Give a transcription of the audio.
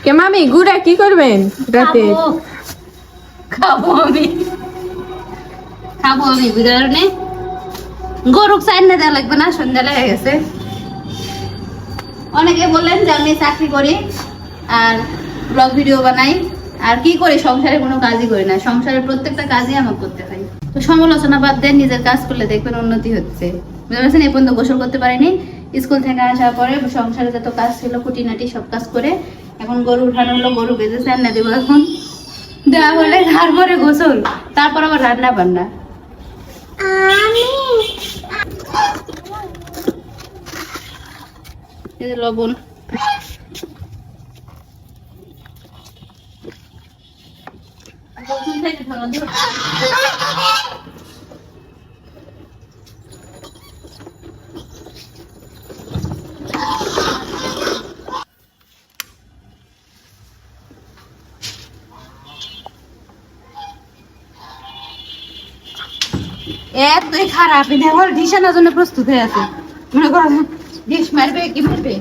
কে মামি গুড়া কি করবেন রাতে? খাবো আমি বুঝারনে গরুক চাই না দেওয়া লাগবে না, সন্ধ্যা লেগে গেছে। অনেকে বললেন যে আমি চাকরি করি আর ব্লগ ভিডিও বানাই, আর কি করি, সংসারে কোনো কাজই করি না। সংসারের প্রত্যেকটা কাজই আমাকে করতে হয়। তো সমালোচনা বাদ দেন, নিজের কাজ করলে দেখবেন উন্নতি হচ্ছে। বুঝতে পারছেন? এই পর্যন্ত গোসল করতে পারিনি। স্কুল থেকে আসার পরে সংসারে যত কাজ ছিল খুঁটিনাটি সব কাজ করে এখন গরু উঠানো হলো, গরু বেঁধে রান্না দেবো। এখন দেওয়া হলে তারপরে গোসল, তারপর আবার রান্না বান্না। এই যে লবণ, এতই খারাপ। এটা আমার ডিশ আনার জন্য প্রস্তুত হয়ে আছে। মনে করো ডিশ মারবে কি মারবে।